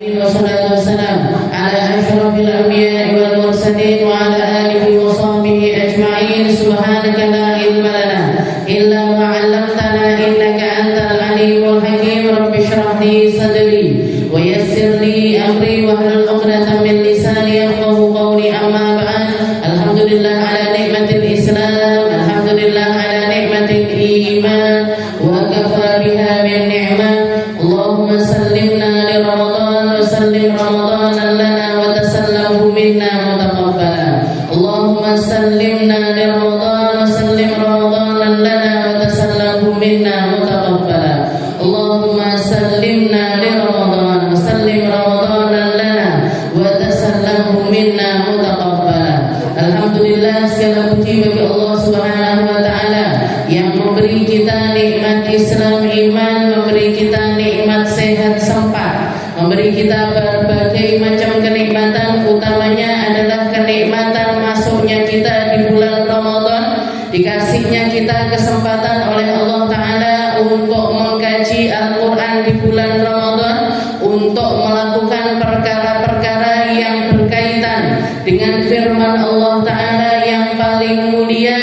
Wassalatu wassalam ala asyrafil anbiya'i wal mursalin wa ala alihi wa sahbihi ajma'in. Subhanaka la ilma lana illa ma 'allamtana innaka antal alimul hakim. Rabbi shrah li sadri wa yassir li amri wahlul 'uqdatam min lisani yafqahu qawli. Amma ba'd. Alhamdulillah ala nikmatil Islam, alhamdulillah ala nikmatil iman, wa kafa biha min ni'mah. Allahumma sallimna li Ramadan wa sallim Ramadan lana wa tasallamhu minna mutaqabbala. Allahumma sallimna li Ramadan wa sallim Ramadan lana wa tasallamhu minna mutaqabbala. Allahumma sallimna li Ramadan wa sallim Ramadan lana wa tasallamhu minna mutaqabbala. Alhamdulillah, segala puji bagi Allah Subhanahu wa taala yang memberi kita nikmat Islam iman, memberi kita nikmat sehat sempat, memberi kita berbagai macam kenikmatan. Utamanya adalah kenikmatan masuknya kita di bulan Ramadan, dikasihnya kita kesempatan oleh Allah Ta'ala untuk mengkaji Al-Quran di bulan Ramadan, untuk melakukan perkara-perkara yang berkaitan dengan firman Allah Ta'ala yang paling mulia,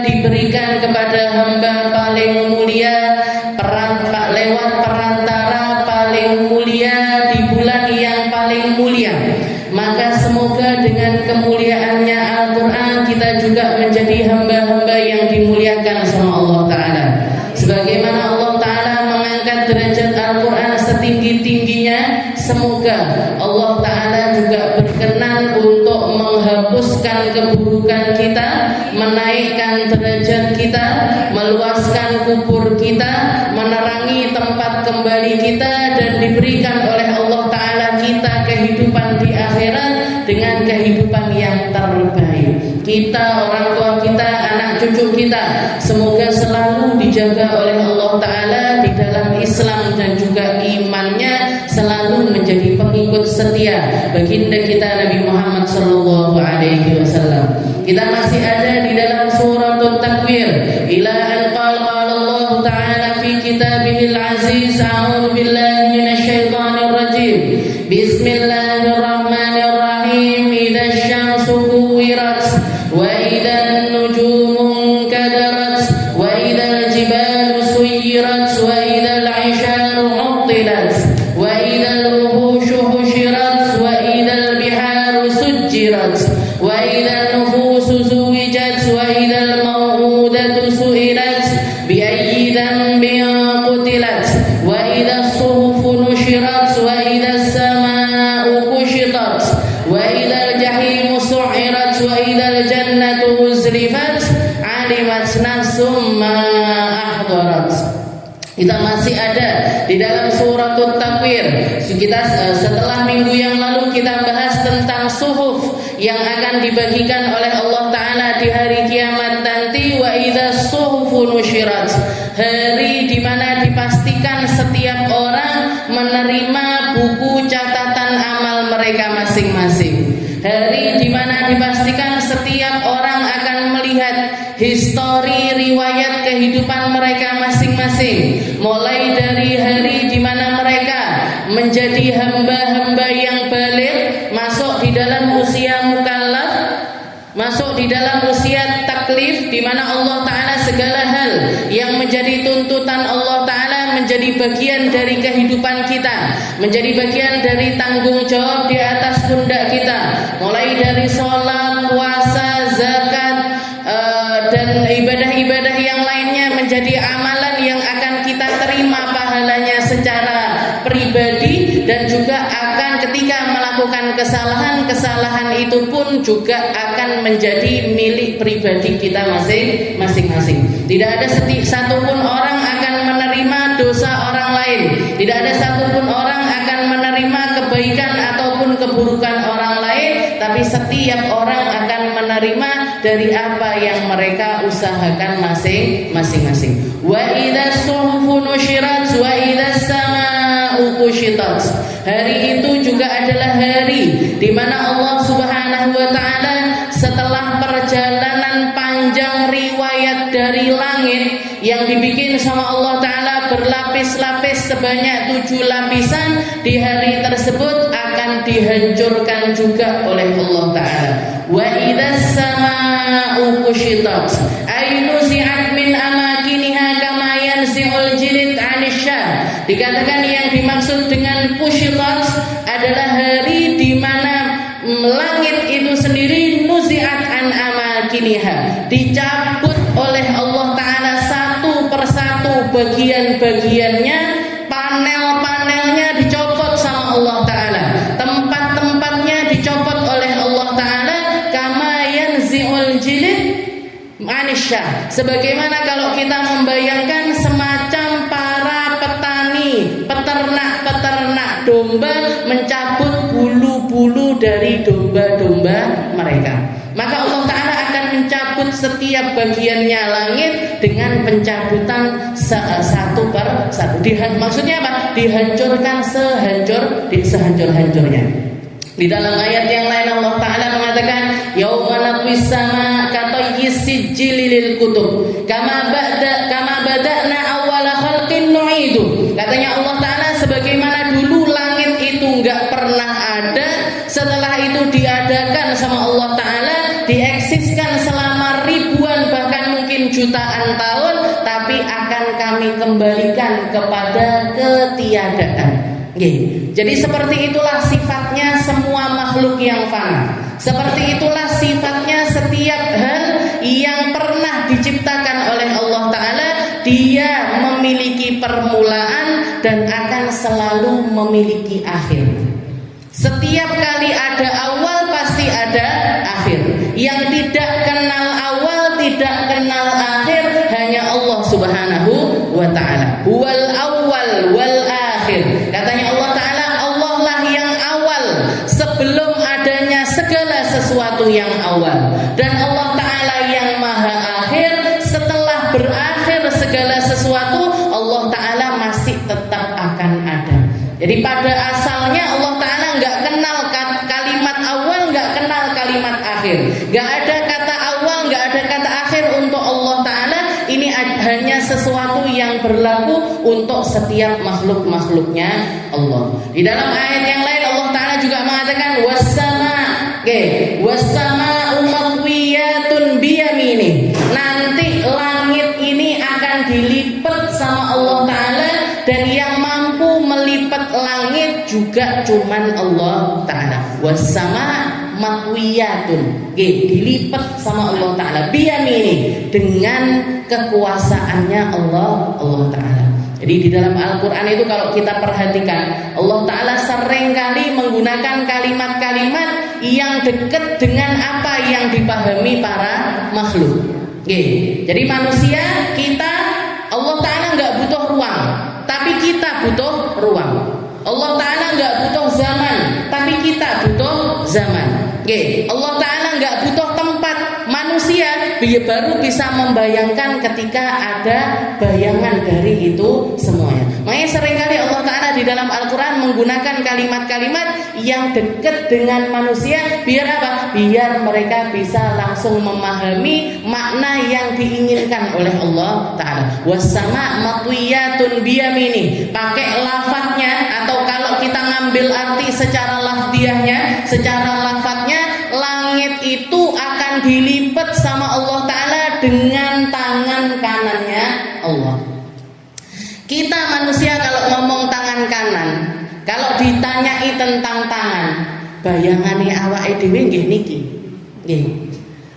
diberikan kepada hamba paling mulia, lewat perantara paling mulia di bulan yang paling mulia. Maka semoga dengan kemuliaannya Al-Quran kita juga menjadi hamba-hamba yang dimuliakan sama Allah Ta'ala. Sebagaimana Allah Ta'ala mengangkat derajat Al-Quran setinggi-tingginya, semoga Allah Ta'ala juga berkenan untuk menghapuskan keburukan kita, menaikkan derajat kita, meluaskan kubur kita, menerangi tempat kembali kita, dan diberikan oleh Allah Ta'ala kita kehidupan di akhirat dengan kehidupan yang terbaik. Kita, orang tua kita, anak cucu kita, semoga selalu dijaga oleh Allah Ta'ala di dalam Islam dan juga imannya, selalu menjadi pengikut setia baginda kita Nabi Muhammad sallallahu alaihi wasallam. Kita masih ada di dalam suratul Takwir. Ila an qala Allah Ta'ala fi kitabihil aziz, a'udzu billahi minasyaitonir rajim. Bismillahirrahmanirrahim. Idza syamsu kuwirat wa idzan nujumu kadarat wa idzal jibalu suyirat wa idzal 'isharu 'uttilat wa idzal wuhushu husyirat wa idzal biharu sujjirat wa idzal nufusu zuwijat wa idzal maw'udatu su'ilat bi ayyi dhanbin qutilat wa idzas suhufu nushirat wa idzas samaa'u kushitat wa idzal jahimu su'irat wa idzal jannatu uzlifat 'alimat nafsum ma ahdarat. Kita masih ada di dalam suratul Takwir. Kita setelah minggu yang lalu kita bahas tentang suhuf yang akan dibagikan oleh Allah Ta'ala di hari kiamat nanti. Wa idzas suhufu nusyirat, hari di mana dipastikan setiap orang menerima buku catatan amal mereka masing-masing. Hari di mana dipastikan setiap orang akan melihat histori riwayat kehidupan mereka masing-masing, mulai dari hari di mana mereka menjadi hamba-hamba yang baligh, masuk di dalam usia mukallaf, masuk di dalam usia taklif, di mana Allah Ta'ala segala hal yang menjadi tuntutan Allah Ta'ala menjadi bagian dari kehidupan kita, menjadi bagian dari tanggung jawab di atas pundak kita, mulai dari sholat, puasa, zakat, dan ibadah-ibadah yang lainnya menjadi amalan yang akan kita terima pahalanya secara pribadi, dan juga akan ketika melakukan kesalahan itu pun juga akan menjadi milik pribadi kita masing-masing. Tidak ada satupun orang akan menerima dosa orang lain, tidak ada satupun orang akan menerima kebaikan ataupun keburukan orang lain, tapi setiap orang akan menerima dari apa yang mereka usahakan masing-masing. Wa idzas suhufu nusyirat wa idzas samaa'u kushitat. Hari itu juga adalah hari di mana Allah Subhanahu wa Ta'ala setelah perjalanan panjang riwayat dari langit yang dibikin sama Allah Ta'ala berlapis-lapis sebanyak 7 lapisan, di hari tersebut dihancurkan juga oleh Allah Ta'ala. Wa idzas samaa'u kushitat ay nuzi'at min amakiniha kama yanzi'ul jilid 'anil syah. Dikatakan yang dimaksud dengan kushitat adalah hari di mana langit itu sendiri nuzi'at an amakiniha, dicabut oleh Allah Ta'ala satu persatu bagian-bagiannya, panel-panelnya dicopot sama Allah Ta'ala, tempat-tempatnya dicopot oleh Allah Ta'ala, kama yanzi'ul jilid manisya, sebagaimana kalau kita membayangkan semacam para petani, peternak domba mencabut bulu-bulu dari domba-domba mereka, maka Allah Ta'ala akan mencabut setiap bagiannya langit dengan pencabutan satu per satu. Maksudnya apa? Dihancurkan sehancur-hancurnya. Di dalam ayat yang lain Allah Ta'ala mengatakan yauma natwis sama katayyis sijil lil kutub kama bada'na awwala khalqin nu'idu. Katanya Allah Ta'ala, sebagaimana dulu langit itu enggak pernah ada, setelah itu diadakan sama Allah Ta'ala, dieksiskan selama ribuan bahkan mungkin jutaan tahun, tapi akan kami kembalikan kepada ketiadaan. Jadi seperti itulah sifatnya semua makhluk yang fana. Seperti itulah sifatnya setiap hal yang pernah diciptakan oleh Allah Ta'ala. Dia memiliki permulaan dan akan selalu memiliki akhir. Setiap kali ada awal pasti ada akhir. Yang tidak kenal awal, tidak kenal akhir, hanya Allah Subhanahu wa Ta'ala. Huwal awwal wal akhir. Katanya Allah Ta'ala, Allah lah yang awal sebelum adanya segala sesuatu yang awal, dan Allah Ta'ala yang maha akhir setelah berakhir segala sesuatu. Allah Ta'ala masih tetap akan ada. Jadi pada asalnya Allah Ta'ala nggak kenal kalimat awal, nggak kenal kalimat akhir, nggak ada kata awal, nggak ada kata akhir untuk Allah Ta'ala. Ini hanya sesuatu yang berlaku untuk setiap makhluk-makhluknya Allah. Di dalam ayat yang lain Allah Ta'ala juga mengatakan wassama, wassama'u matwiyatun biyamini. Nanti langit ini akan dilipat sama Allah Ta'ala, dan yang mampu melipat langit juga cuman Allah Ta'ala. Wassama matwiyatun, dilipat sama Allah Ta'ala, biyamini, dengan kekuasaannya Allah Ta'ala. Jadi di dalam Al-Quran itu kalau kita perhatikan, Allah Ta'ala seringkali menggunakan kalimat-kalimat yang dekat dengan apa yang dipahami para makhluk. Jadi manusia, kita, Allah Ta'ala nggak butuh ruang, tapi kita butuh ruang. Allah Ta'ala nggak butuh zaman, tapi kita butuh zaman. Allah Ta'ala nggak butuh tempat. Manusia baru bisa membayangkan ketika ada bayangan dari itu semuanya. Makanya seringkali Allah Ta'ala di dalam Al-Quran menggunakan kalimat-kalimat yang dekat dengan manusia. Biar apa? Biar mereka bisa langsung memahami makna yang diinginkan oleh Allah Ta'ala. Wassama matwiyatun biyamini, pakai lafadznya, atau kalau kita ngambil arti secara lafdiahnya, secara lafadznya, langit itu akan dilipat sama Allah Ta'ala dengan tangan kanannya Allah. Kita manusia kalau ngomong tangan kanan, kalau ditanyai tentang tangan, bayangannya awake dhewe nggih niki.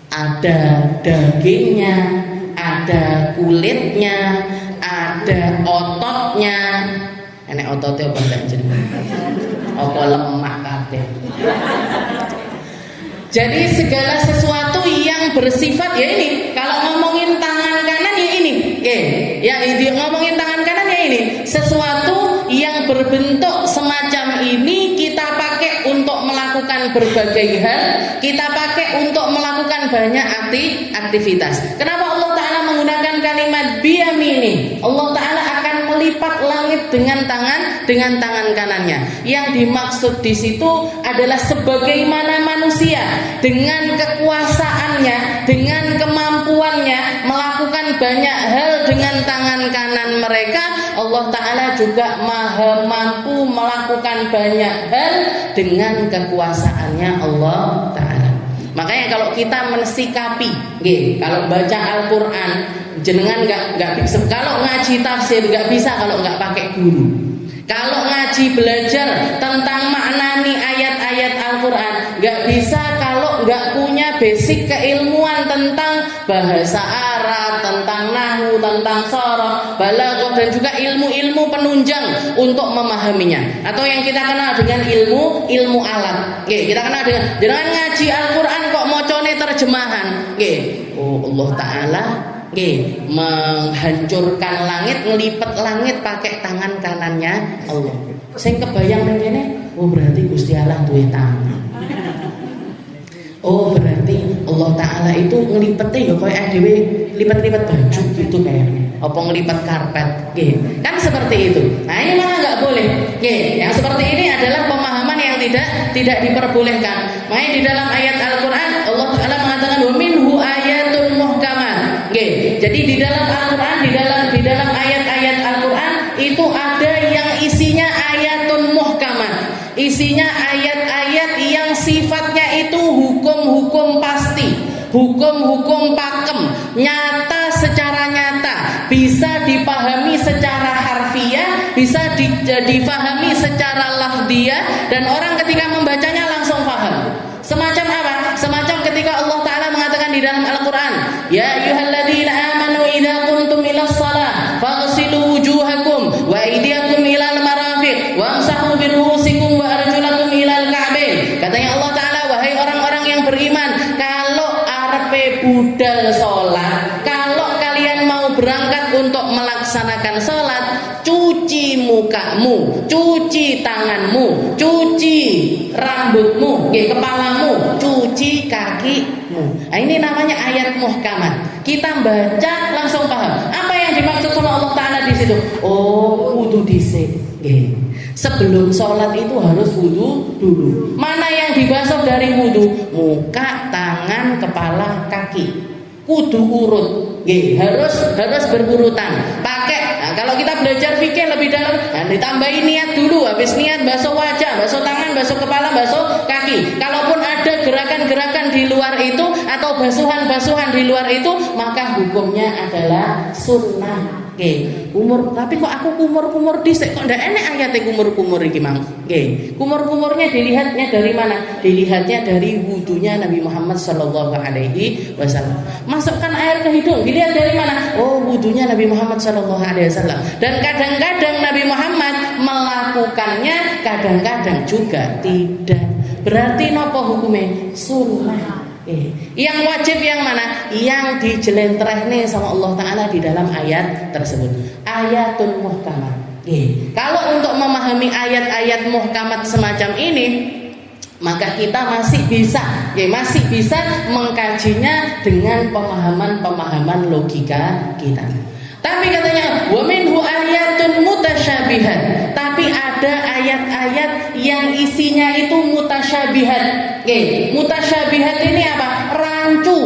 Ada dagingnya, ada kulitnya, ada ototnya. Enek ototnya apa ndak jeneng? Apa lemak kabeh. Jadi segala sesuatu yang bersifat ya ini. Kalau ngomongin tangan kanan ya ini. Ya ngomongin tangan kanan ya ini. Sesuatu yang berbentuk semacam ini kita pakai untuk melakukan berbagai hal. Kita pakai untuk melakukan banyak aktivitas. Kenapa Allah Ta'ala menggunakan kalimat biyamini? Allah Ta'ala akan melipat langit dengan tangan kanannya. Yang dimaksud di situ adalah sebagaimana manusia dengan kekuasaannya, dengan kemampuannya melakukan banyak hal dengan tangan kanan mereka, Allah Ta'ala juga maha mampu melakukan banyak hal dengan kekuasaannya Allah Ta'ala. Makanya kalau kita mensikapi, kalau baca Al-Quran, jenengan nggak bisa, kalau ngaji tafsir nggak bisa kalau nggak pakai guru. Kalau ngaji belajar tentang maknani ayat-ayat Al-Quran nggak bisa kalau nggak punya basic keilmuan tentang bahasa Arab, tentang nahwu, tentang soroh, balaghah, dan juga ilmu-ilmu penunjang untuk memahaminya. Atau yang kita kenal dengan ilmu alat. Kita kenal dengan ngaji Al-Quran kok mocone terjemahan. Oh Allah Ta'ala menghancurkan langit, ngelipet langit pakai tangan kanannya Allah. Sing kebayang ngene, oh berarti Gusti Allah duwe tangan. Oh berarti Allah Ta'ala itu ngelipetnya ya kayak dhewe lipat-lipat baju gitu kayaknya. Apa ngelipet karpet, kan seperti itu. Nah ini malah nggak boleh. Yang seperti ini adalah pemahaman yang tidak diperbolehkan. Makanya di dalam ayat Al-Quran Allah Ta'ala mengatakan wa minhu ayatun muhkamat. Jadi di dalam Al-Quran, di dalam ayat-ayat Al-Quran itu ada yang isinya ayatun muhkamat. Isinya ayat-ayat yang sifatnya itu hukum-hukum pasti, hukum-hukum pakem, nyata secara nyata, bisa dipahami secara harfiah, bisa dipahami secara lafdiyah, dan orang ketika membacanya langsung paham. Semacam apa? Semacam ketika Allah Ta'ala mengatakan di dalam Al-Quran, ya ayyuhalladzina amanu idza qumtum ilas shalah faghsilu wujuhakum wa aydiyakum ilal marafiq wamsahu biru'usikum wa arjulakum ilal ka'bain. Katanya Allah Ta'ala, wahai orang-orang yang beriman, kalau arepe budal sholat, kalau kalian mau berangkat untuk melaksanakan sholat, cuci mukamu, cuci tanganmu, cuci rambutmu, kepalamu, cuci kakimu. Nah, ini namanya ayat muhkamat. Kita baca langsung paham apa yang dimaksud sama Allah Ta'ala di situ. Oh, wudu dhisik. Sebelum sholat itu harus wudu dulu. Mana yang dibasuh dari wudu? Muka, tangan, kepala, kaki. Kudu urut, harus berurutan. Pakai. Nah, kalau kita belajar fikih lebih dalam, nah, ditambahin niat dulu. Habis niat basuh wajah, basuh tangan, basuh kepala, basuh kaki. Kalaupun ada gerakan-gerakan di luar itu atau basuhan-basuhan di luar itu, maka hukumnya adalah sunnah. Kumur, tapi kok aku kumur-kumur dhisik, kok ndak enek ayate kumur-kumur iki, Mang. Kumur-kumurnya dilihatnya dari mana? Dilihatnya dari wudunya Nabi Muhammad sallallahu alaihi wasallam. Masukkan air ke hidung, dilihat dari mana? Oh, wudunya Nabi Muhammad sallallahu alaihi wasallam. Dan kadang-kadang Nabi Muhammad melakukannya, kadang-kadang juga tidak. Berarti napa hukumnya? Sunnah. Yang wajib yang mana? Yang dijelentrehne sama Allah Ta'ala di dalam ayat tersebut. Ayatun muhkamat. Kalau untuk memahami ayat-ayat muhkamat semacam ini, maka kita masih bisa mengkajinya dengan pemahaman-pemahaman logika kita. Tapi katanya wa minhu ayatun mutasyabihat. Tapi ada ayat-ayat yang isinya itu mutasyabihat. Mutasyabihat ini apa? Rancu.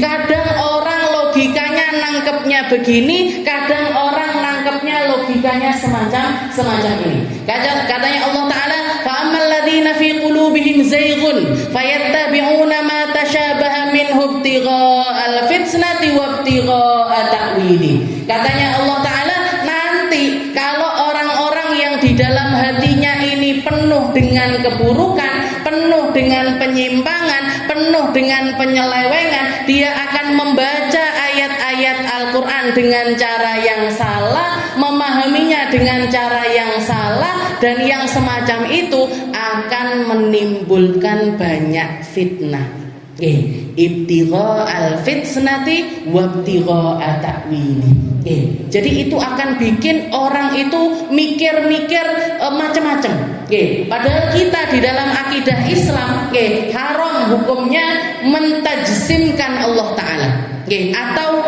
Kadang orang logikanya nangkepnya begini, kadang orang nangkepnya logikanya semacam ini. Katanya Allah Ta'ala, fa'ammal ladzina fi qulubihim zayghun fayattabi'una ma tashabaha minhu ibtigha'al fitnati wa ibtigha'a ta'wili. Katanya Allah Ta'ala, nanti kalau orang-orang yang di dalam hatinya ini penuh dengan keburukan, penuh dengan penyimpangan, penuh dengan penyelewengan, dia akan membaca ayat-ayat Al-Quran dengan cara yang salah, memahaminya dengan cara yang salah, dan yang semacam itu akan menimbulkan banyak fitnah. Ibtigha'al fitnati wa ibtigha'a ta'wili. Jadi itu akan bikin orang itu mikir-mikir macam-macam. Padahal kita di dalam akidah Islam haram hukumnya mentajsimkan Allah Ta'ala, atau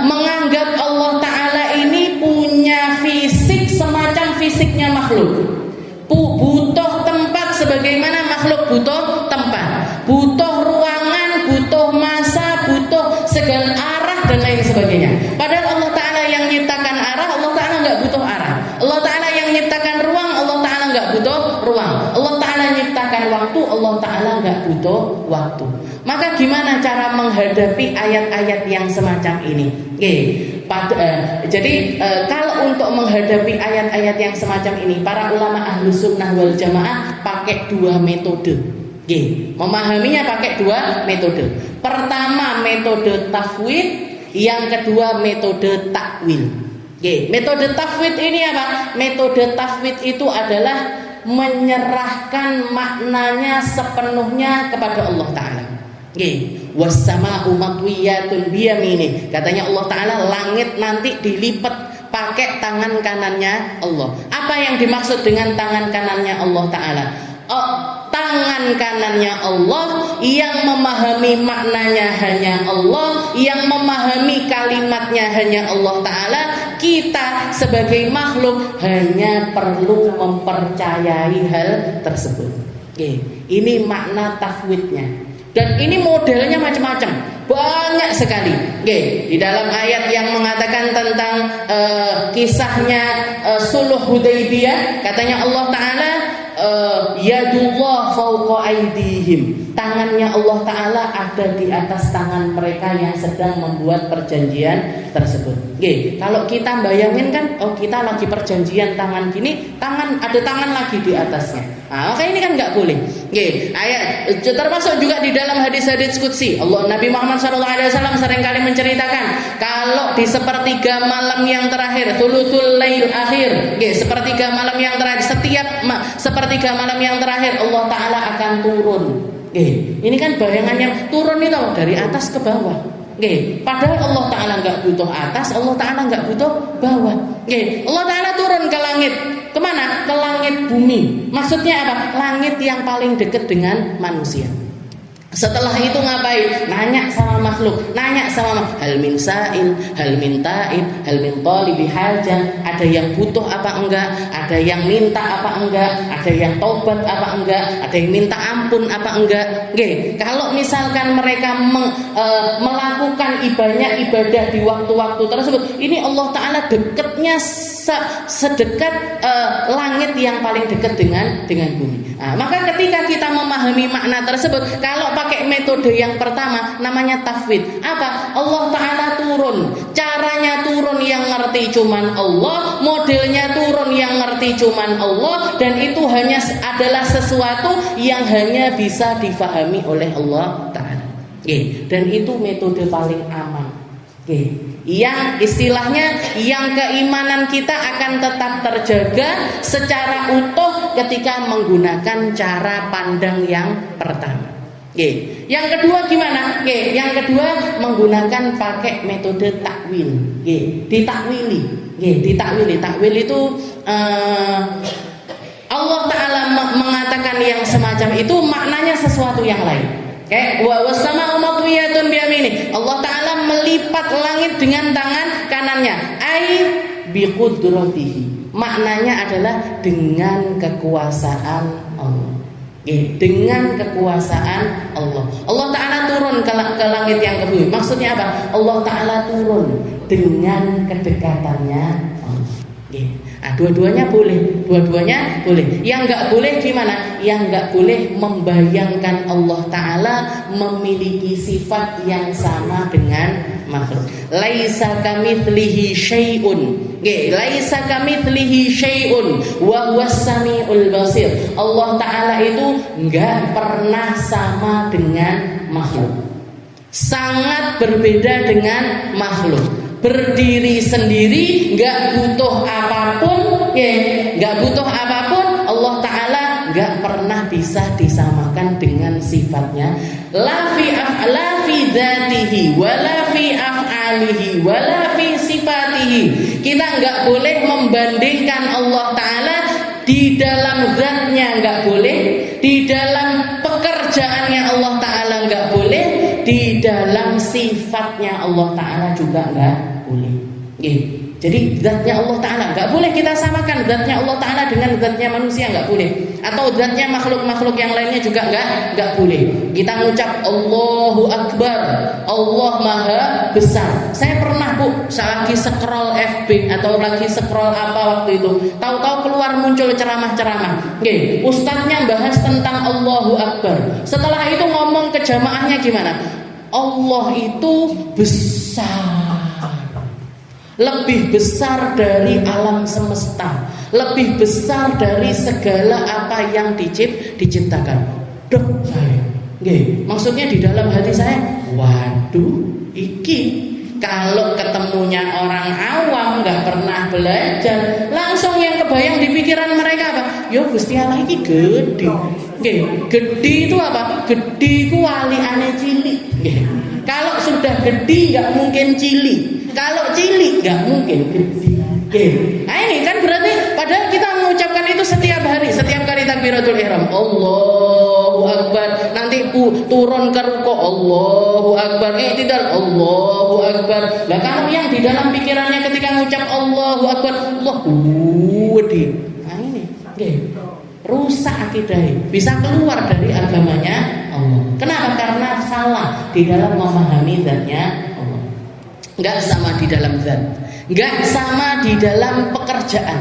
menganggap Allah Ta'ala ini punya fisik semacam fisiknya makhluk. Butuh tempat sebagaimana makhluk butuh tempat, butuh ruangan, butuh masa, butuh segala arah dan lain ruang. Allah Ta'ala nyiptakan waktu, Allah Ta'ala nggak butuh waktu. Maka gimana cara menghadapi ayat-ayat yang semacam ini? Jadi kalau untuk menghadapi ayat-ayat yang semacam ini, para ulama ahlu sunnah wal jamaah pakai dua metode. Memahaminya pakai dua metode. Pertama metode tafwid, yang kedua metode takwil. Metode tafwid ini apa? Metode tafwid itu adalah menyerahkan maknanya sepenuhnya kepada Allah Ta'ala. Wassama'u matwiyatun biyamini. Katanya Allah Ta'ala, langit nanti dilipat pakai tangan kanannya Allah. Apa yang dimaksud dengan tangan kanannya Allah Ta'ala? Tangan kanannya Allah, yang memahami maknanya hanya Allah, yang memahami kalimatnya hanya Allah Ta'ala. Kita sebagai makhluk hanya perlu mempercayai hal tersebut. Ini makna tafwidnya. Dan ini modelnya macam-macam, banyak sekali. Di dalam ayat yang mengatakan tentang kisahnya Sulh Hudaybiyah, katanya Allah Ta'ala, yadullah fawqa aydihim, tangannya Allah Ta'ala ada di atas tangan mereka yang sedang membuat perjanjian tersebut. Kalau kita bayangin kan, kita lagi perjanjian tangan gini, ada tangan lagi di atasnya. Maka ini kan nggak boleh. Ayat termasuk juga di dalam hadis-hadis qudsi. Nabi Muhammad SAW seringkali menceritakan, kalau di sepertiga malam yang terakhir, thuluthul lail akhir, sepertiga malam yang terakhir, setiap sepertiga malam yang terakhir Allah Ta'ala akan turun. Ini kan bayangannya turun itu dari atas ke bawah. Padahal Allah Ta'ala nggak butuh atas, Allah Ta'ala nggak butuh bawah. Allah Ta'ala turun ke langit. Kemana? Ke langit bumi. Maksudnya apa? Langit yang paling dekat dengan manusia. Setelah itu ngapain? Nanya sama makhluk, nanya sama hal min sa'il, hal min ta'ib, hal min talibi hajah. Ada yang butuh apa enggak? Ada yang minta apa enggak? Ada yang taubat apa enggak? Ada yang minta ampun apa enggak? Kalau misalkan mereka melakukan ibadah di waktu-waktu tersebut, ini Allah Ta'ala dekatnya sedekat langit yang paling dekat dengan bumi. Maka ketika kita memahami makna tersebut, kalau pakai metode yang pertama namanya tafwid. Apa? Allah Ta'ala turun. Caranya turun yang ngerti cuman Allah, modelnya turun yang ngerti cuman Allah, dan itu hanya adalah sesuatu yang hanya bisa difahami oleh Allah Ta'ala. Dan itu metode paling aman. Yang istilahnya, yang keimanan kita akan tetap terjaga secara utuh ketika menggunakan cara pandang yang pertama. Yang kedua gimana? Yang kedua menggunakan pakai metode takwil. Ditakwili. Takwil itu Allah Ta'ala mengatakan yang semacam itu maknanya sesuatu yang lain. Wassama'u matwiyatun biyamini. Allah Ta'ala melipat langit dengan tangan kanannya. Biqudratihi. Maknanya adalah dengan kekuasaan Allah. Dengan kekuasaan Allah. Allah Ta'ala turun ke langit yang ke bumi. Maksudnya apa? Allah Ta'ala turun dengan kedekatannya Allah. Dua-duanya boleh. Yang nggak boleh gimana? Yang nggak boleh membayangkan Allah Ta'ala memiliki sifat yang sama dengan makhluk. Laisa kamitslihi syai'un. Laisa kamitslihi syai'un wa huwas samiul basir. Allah Ta'ala itu nggak pernah sama dengan makhluk. Sangat berbeda dengan makhluk. Berdiri sendiri, nggak butuh apapun, nggak butuh apapun. Allah Ta'ala nggak pernah bisa disamakan dengan sifatnya. La fi dzatihi, wala fi af'alihi, wala fi sifatihi. Kita nggak boleh membandingkan Allah Ta'ala di dalam zatnya, nggak boleh. Di dalam pekerjaannya Allah Ta'ala nggak boleh. Di dalam sifatnya Allah Ta'ala juga nggak boleh. Jadi zatnya Allah Ta'ala nggak boleh kita samakan zatnya Allah Ta'ala dengan zatnya manusia, nggak boleh. Atau zatnya makhluk-makhluk yang lainnya juga nggak boleh. Kita ngucap Allahu Akbar, Allah Maha Besar. Saya pernah Bu, saya lagi scroll FB atau lagi scroll apa waktu itu, tahu-tahu keluar muncul ceramah-ceramah. Oke, ustadznya bahas tentang Allahu Akbar. Setelah itu ngomong ke jamaahnya gimana? Allah itu besar, lebih besar dari alam semesta, lebih besar dari segala apa yang diciptakan. Dok saya, maksudnya di dalam hati saya, waduh, iki kalau ketemunya orang awam nggak pernah belajar, langsung yang kebayang di pikiran mereka apa? Yo Gusti Allah iki gede. Gede itu apa? Gede ku waliane cilik. Kalau sudah gede nggak mungkin cilik. Kalau cilik nggak mungkin gede. Nah ini kan berarti padahal kita mengucapkan itu setiap hari, setiap kali takbiratul ihram. Allahu Akbar. Nanti turun ke ruku Allahu Akbar. Tidak Allahu Akbar. Nah kalau yang di dalam pikirannya ketika mengucap Allahu Akbar, Allahu gede. Nah ini, rusak akidahnya, bisa keluar dari agamanya Allah. Kenapa? Karena salah di dalam memahami zatnya Allah. Enggak sama di dalam zat, enggak sama di dalam pekerjaan.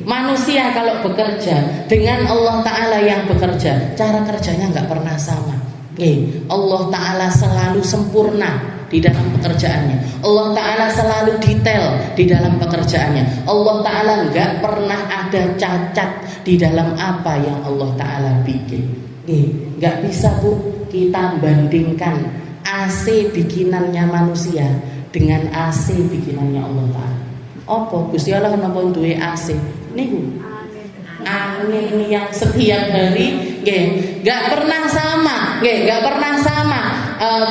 Manusia kalau bekerja dengan Allah Ta'ala yang bekerja, cara kerjanya enggak pernah sama. Allah Ta'ala selalu sempurna di dalam pekerjaannya. Allah Ta'ala selalu detail di dalam pekerjaannya. Allah Ta'ala enggak pernah ada cacat di dalam apa yang Allah Ta'ala bikin. Enggak bisa Bu kita bandingkan AC bikinannya manusia dengan AC bikinannya Allah Ta'ala. Apa Gusti Allah napa duwe AC niku? Angin yang setiap hari enggak pernah sama, enggak pernah sama.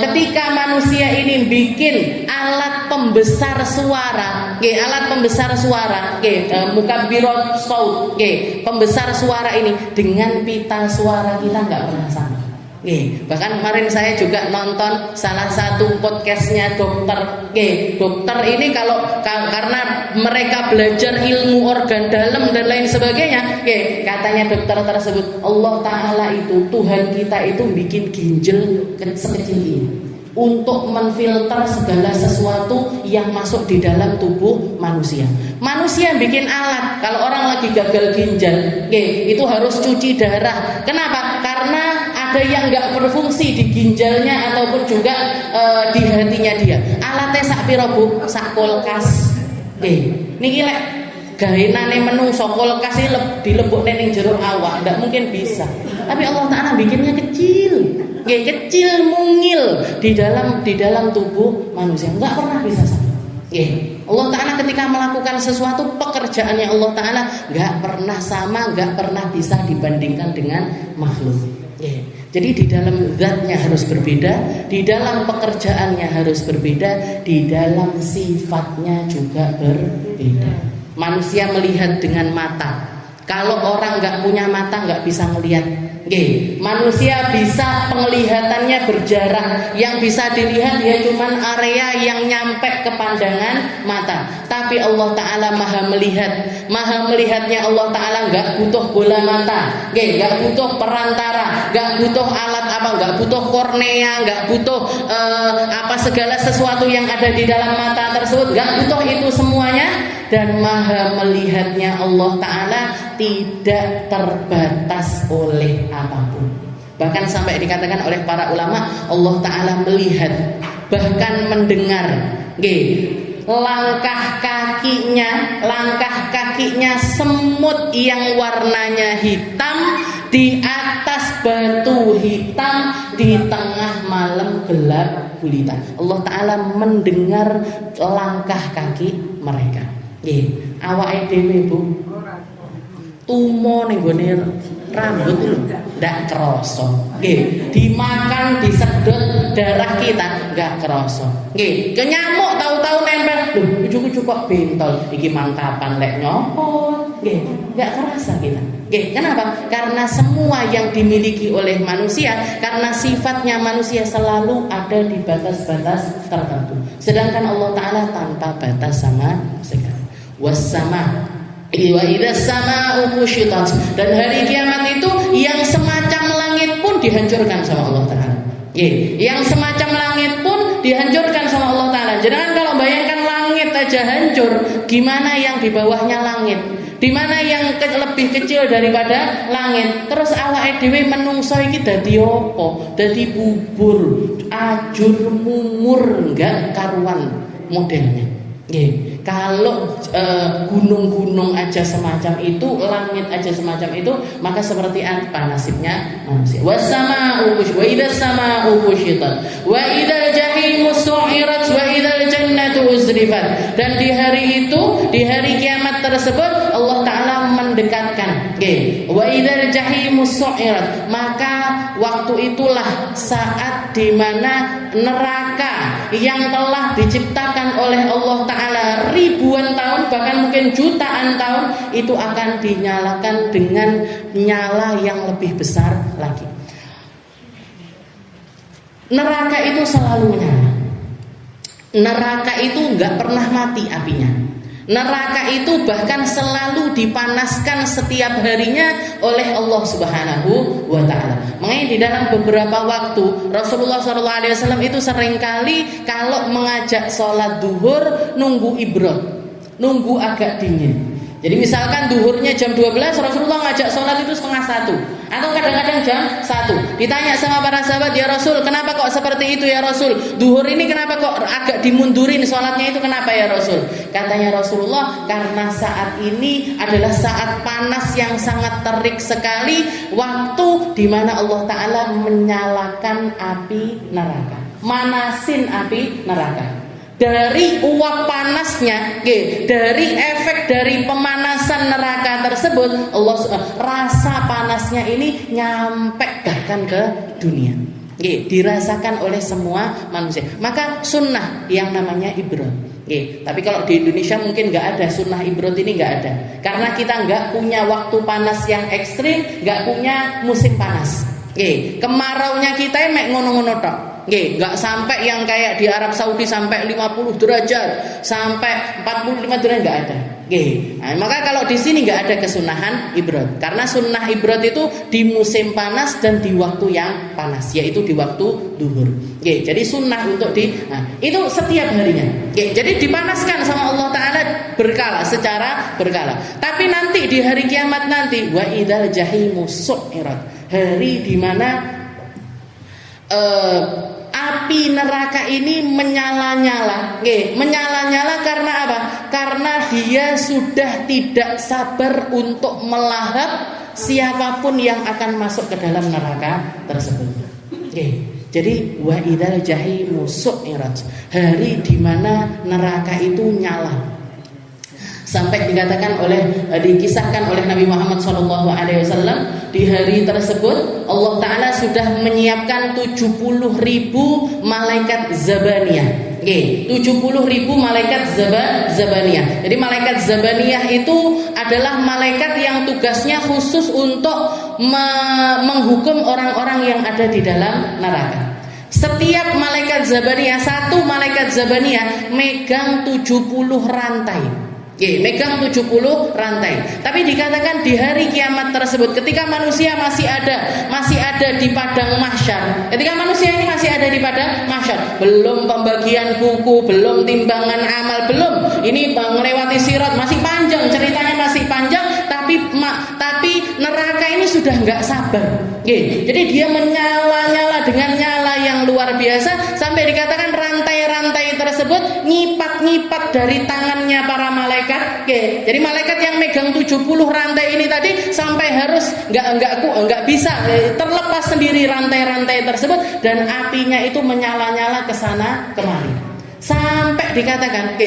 Ketika manusia ini bikin alat pembesar suara, alat pembesar suara, mukabbirat saut, pembesar suara ini dengan pita suara kita nggak pernah sama. Bahkan kemarin saya juga nonton salah satu podcastnya dokter. Dokter ini karena mereka belajar ilmu organ dalam dan lain sebagainya, katanya dokter tersebut Allah Ta'ala itu Tuhan kita itu bikin ginjal sekecil ini untuk menfilter segala sesuatu yang masuk di dalam tubuh manusia. Manusia bikin alat, kalau orang lagi gagal ginjal, itu harus cuci darah. Kenapa? Karena ada yang nggak berfungsi di ginjalnya ataupun juga di hatinya dia. Alatnya sak piro Bu? Sak kulkas. Niki lek gawenane menungso kulkas iki dilebokne ning jero awak, ndak mungkin bisa. Tapi Allah Ta'ala bikinnya kecil. Kecil mungil di dalam tubuh manusia, nggak pernah bisa sama. Allah Ta'ala ketika melakukan sesuatu pekerjaannya Allah Ta'ala nggak pernah sama, nggak pernah bisa dibandingkan dengan makhluk. Jadi di dalam zatnya harus berbeda, di dalam pekerjaannya harus berbeda, di dalam sifatnya juga berbeda. Manusia melihat dengan mata. Kalau orang nggak punya mata nggak bisa melihat. Manusia bisa penglihatannya berjarak, yang bisa dilihat ya cuman area yang nyampe ke pandangan mata. Tapi Allah Ta'ala maha melihat. Maha melihatnya Allah Ta'ala nggak butuh bola mata, nggak butuh perantara, nggak butuh alat apa, nggak butuh kornea, nggak butuh apa segala sesuatu yang ada di dalam mata tersebut, nggak butuh itu semuanya. Dan maha melihatnya Allah Ta'ala tidak terbatas oleh apapun. Bahkan sampai dikatakan oleh para ulama, Allah Ta'ala melihat, bahkan mendengar. Langkah kakinya semut yang warnanya hitam di atas batu hitam di tengah malam gelap gulita. Allah Ta'ala mendengar langkah kaki mereka. Awake dhewe Bu tumo ning gone rambut lho ndak krasa. Dimakan disedot darah kita nggak krasa. Kenyamuk tahu-tahu nempel. Lho cucu kok bentol iki mangkapan lek nyopot. nggak kerasa kita. Kenapa? Karena semua yang dimiliki oleh manusia, karena sifatnya manusia selalu ada di batas-batas tertentu. Sedangkan Allah Ta'ala tanpa batas sama sekali. Wassama wa idzas sama'u kushitat. Dan hari kiamat itu yang semacam langit pun dihancurkan sama Allah Ta'ala. Yang semacam langit pun dihancurkan sama Allah Ta'ala. Jangan kalau bayangkan langit aja hancur, gimana yang di bawahnya langit? Di mana yang lebih kecil daripada langit? Terus awake dhewe menungso iki dadi apa? Dadi bubur, ajur, mumur, enggak karuan modelnya. Kalau gunung-gunung aja semacam itu, langit aja semacam itu, maka seperti apa nasibnya manusia? Wassama'u wa idzas sama'u kushitat wa idzal jahimu su'irat wa idzal jannatu uzrifat. Dan di hari itu, di hari kiamat tersebut, Allah Ta'ala mendekatkan wa idzal jahimu su'irat, maka waktu itulah saat di mana neraka yang telah diciptakan oleh Allah Ta'ala ribuan tahun, bahkan mungkin jutaan tahun, itu akan dinyalakan dengan nyala yang lebih besar lagi. Neraka itu selalu menyala. Neraka itu nggak pernah mati apinya. Neraka itu bahkan selalu dipanaskan setiap harinya oleh Allah Subhanahu wa Ta'ala. Makanya di dalam beberapa waktu Rasulullah SAW itu seringkali kalau mengajak sholat duhur nunggu ibrod, nunggu agak dingin. Jadi misalkan duhurnya jam 12, Rasulullah ngajak sholat itu setengah 1 atau kadang-kadang jam 1. Ditanya sama para sahabat, ya Rasul, kenapa kok seperti itu ya Rasul? Duhur ini kenapa kok agak dimundurin sholatnya itu, kenapa ya Rasul? Katanya Rasulullah, karena saat ini adalah saat panas yang sangat terik sekali, waktu di mana Allah Ta'ala menyalakan api neraka, manasin api neraka. Dari uap panasnya, dari efek dari pemanasan neraka tersebut, Allah rasa panasnya ini nyampe bahkan ke dunia, dirasakan oleh semua manusia. Maka sunnah yang namanya ibrod. Tapi kalau di Indonesia mungkin nggak ada sunnah ibrod ini, nggak ada, karena kita nggak punya waktu panas yang ekstrim, nggak punya musim panas. Kemaraunya kita mek ngono-ngono tok. Nggak sampai yang kayak di Arab Saudi sampai 50 derajat, sampai 45 derajat, nggak ada. Nah, maka kalau di sini nggak ada kesunahan ibrod, karena sunnah ibrod itu di musim panas dan di waktu yang panas, yaitu di waktu duhur. Jadi sunnah untuk itu setiap harinya. Jadi dipanaskan sama Allah Ta'ala berkala, secara berkala. Tapi nanti di hari kiamat nanti, wa idzal jahimu su'irat, hari di mana api neraka ini menyala-nyala. Menyala-nyala karena apa? Karena dia sudah tidak sabar untuk melahap siapapun yang akan masuk ke dalam neraka tersebut. Jadi wa idzal jahimu su'irat, hari di mana neraka itu nyala. Sampai dikatakan dikisahkan oleh Nabi Muhammad SAW, di hari tersebut Allah Ta'ala sudah menyiapkan 70.000 malaikat zabaniyah. 70.000 malaikat zabaniyah. Jadi malaikat zabaniyah itu adalah malaikat yang tugasnya khusus untuk menghukum orang-orang yang ada di dalam neraka. Setiap malaikat zabaniyah, satu malaikat zabaniyah megang 70 rantai. Megang 70 rantai. Tapi dikatakan di hari kiamat tersebut, ketika manusia masih ada di padang mahsyar, ketika manusia ini masih ada di padang mahsyar, belum pembagian buku, belum timbangan amal, belum ini melewati sirat, masih panjang ceritanya, masih panjang, tapi neraka ini sudah nggak sabar. Jadi dia menyala-nyala dengan nyala yang luar biasa, sampai dikatakan rantai-rantai tersebut nyipat-nyipat dari tangannya para malaikat. Jadi malaikat yang megang 70 rantai ini tadi sampai harus nggak bisa terlepas sendiri rantai-rantai tersebut, dan apinya itu menyala-nyala ke sana kemari. Sampai dikatakan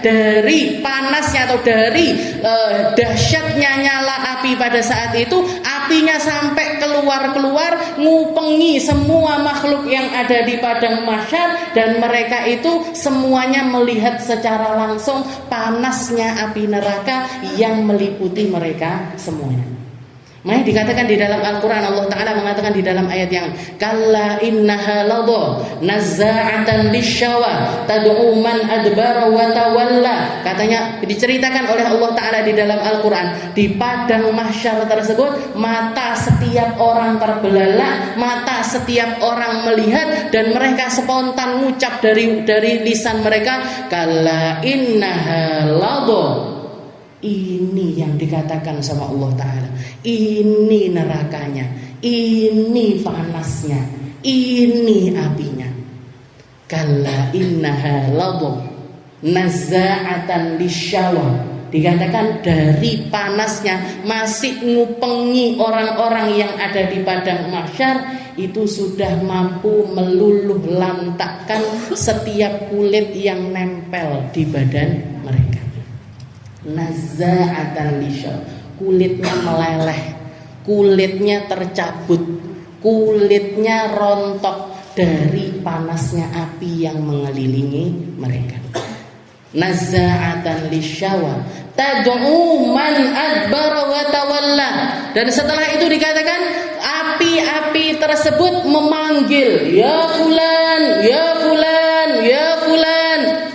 dari panasnya atau dari dahsyatnya nyala api pada saat itu, apinya sampai keluar ngupengi semua makhluk yang ada di padang mahsyar, dan mereka itu semuanya melihat secara langsung panasnya api neraka yang meliputi mereka semuanya. Makanya dikatakan di dalam Al-Quran, Allah Ta'ala mengatakan di dalam ayat yang kalla innaha ladha nazza'atan lisyawa tad'u man adbara wa tawalla. Katanya diceritakan oleh Allah Ta'ala di dalam Al-Quran, di padang mahsyar tersebut mata setiap orang terbelalak, mata setiap orang melihat, dan mereka spontan mengucap dari lisan mereka, kalla innaha ladha. Ini yang dikatakan sama Allah Ta'ala, ini nerakanya, ini panasnya, ini apinya. Kalla innaha ladha nazza'atan lisyawa. Dikatakan dari panasnya masih ngupengi orang-orang yang ada di padang mahsyar, itu sudah mampu meluluh lantakkan setiap kulit yang nempel di badan mereka. Nazza'atan lisyaw, kulitnya meleleh, kulitnya tercabut, kulitnya rontok dari panasnya api yang mengelilingi mereka. Nazza'atan lisyawa tad'u man adbara wa tawalla. Dan setelah itu dikatakan api-api tersebut memanggil, ya fulan, ya fulan, ya fulan.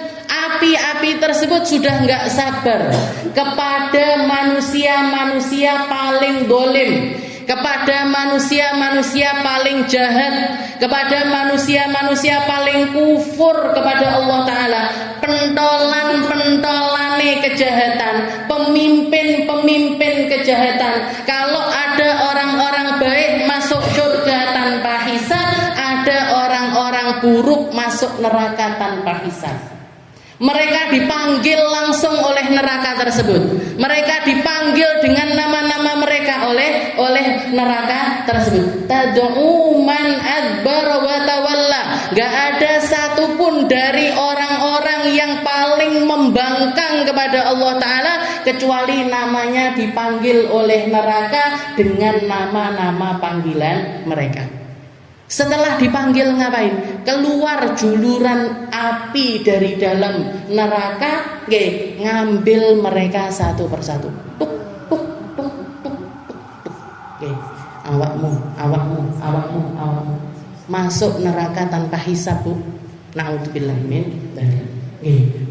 Api-api tersebut sudah enggak sabar kepada manusia-manusia paling dolim, kepada manusia-manusia paling jahat, kepada manusia-manusia paling kufur kepada Allah Ta'ala, pentolan-pentolane kejahatan, pemimpin-pemimpin kejahatan. Kalau ada orang-orang baik masuk surga tanpa hisab, ada orang-orang buruk masuk neraka tanpa hisab. Mereka dipanggil langsung oleh neraka tersebut. Mereka dipanggil dengan nama-nama mereka oleh neraka tersebut. Tad'u man adbara wa tawalla. Gak ada satupun dari orang-orang yang paling membangkang kepada Allah Ta'ala kecuali namanya dipanggil oleh neraka dengan nama-nama panggilan mereka. Setelah dipanggil ngapain? Keluar juluran api dari dalam neraka, ngambil mereka satu persatu. Tuk tuk tuk tuk tuk. Awakmu. Masuk neraka tanpa hisab, Bu. Na'udzubillah min dzalik.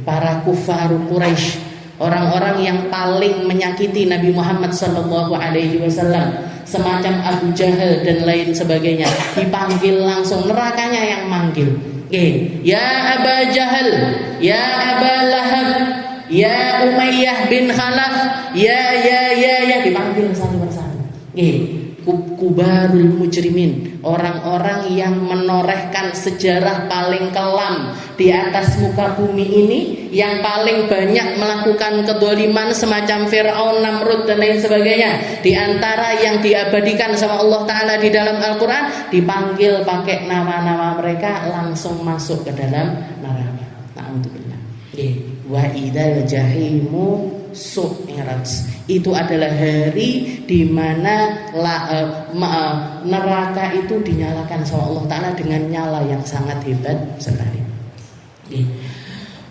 Para kufaru Quraisy, orang-orang yang paling menyakiti Nabi Muhammad SAW, semacam Abu Jahal dan lain sebagainya, dipanggil langsung, nerakanya yang manggil. Ya Aba Jahal, ya Aba Lahab, ya Umayyah bin Khalaf, ya dipanggil satu persatu. Kubarul mujrimin, orang-orang yang menorehkan sejarah paling kelam di atas muka bumi ini, yang paling banyak melakukan kedoliman semacam Fir'aun, Namrud dan lain sebagainya. Di antara yang diabadikan sama Allah Ta'ala di dalam Al-Quran, dipanggil pakai nama-nama mereka, langsung masuk ke dalam neraka. Na'udzubillah. Wa idzal jahimu su'irat. Itu adalah hari di mana neraka itu dinyalakan sama Allah Ta'ala dengan nyala yang sangat hebat sekali.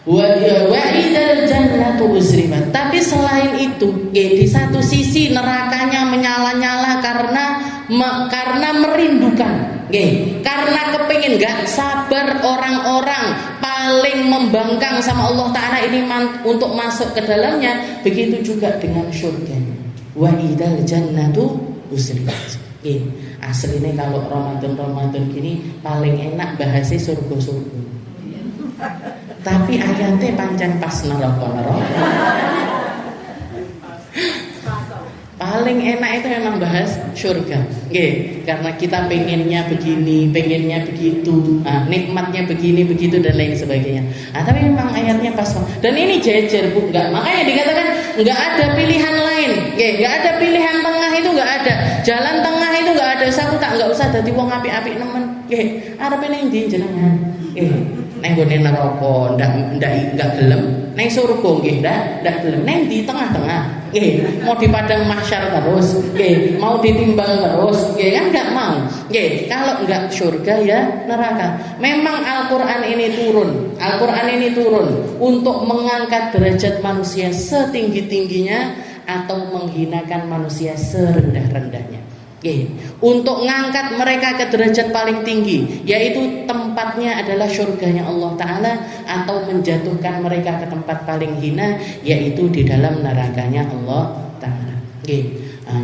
Wa idzal jannatu uzrimat. Tapi selain itu, di satu sisi nerakanya menyala-nyala karena merindukan, karena kepingin, gak sabar orang-orang paling membangkang sama Allah Ta'ala ini untuk masuk ke dalamnya. Begitu juga dengan surganya. Wa idzal jannatu uzrimat. Aslinya kalau Ramadan gini paling enak bahasnya surga-surga. Tapi ayatnya pancen pas neraka. Paling enak itu memang bahas surga. Karena kita pengennya begini, pengennya begitu, nikmatnya begini, begitu dan lain sebagainya. Tapi memang ayatnya pas. Dan ini jejer, Bu, enggak. Makanya dikatakan enggak ada pilihan lain. Enggak ada pilihan tengah, itu enggak ada. Jalan tengah itu enggak supados aku tak enggak usah dadi wong apik-apik nemen. Nggih, arepe ning ndi jenengan? Nggih, nang gone neraka ndak gelem, nang surga nggih ndak gelem. Nang di tengah-tengah. Nggih, mau di padang mahsyar terus, nggih, mau ditimbang terus, nggih kan enggak mau. Nggih, kalau enggak surga ya neraka. Memang Al-Qur'an ini turun untuk mengangkat derajat manusia setinggi-tingginya atau menghinakan manusia serendah-rendahnya. Untuk ngangkat mereka ke derajat paling tinggi, yaitu tempatnya adalah surganya Allah Ta'ala, atau menjatuhkan mereka ke tempat paling hina, yaitu di dalam nerakanya Allah Ta'ala.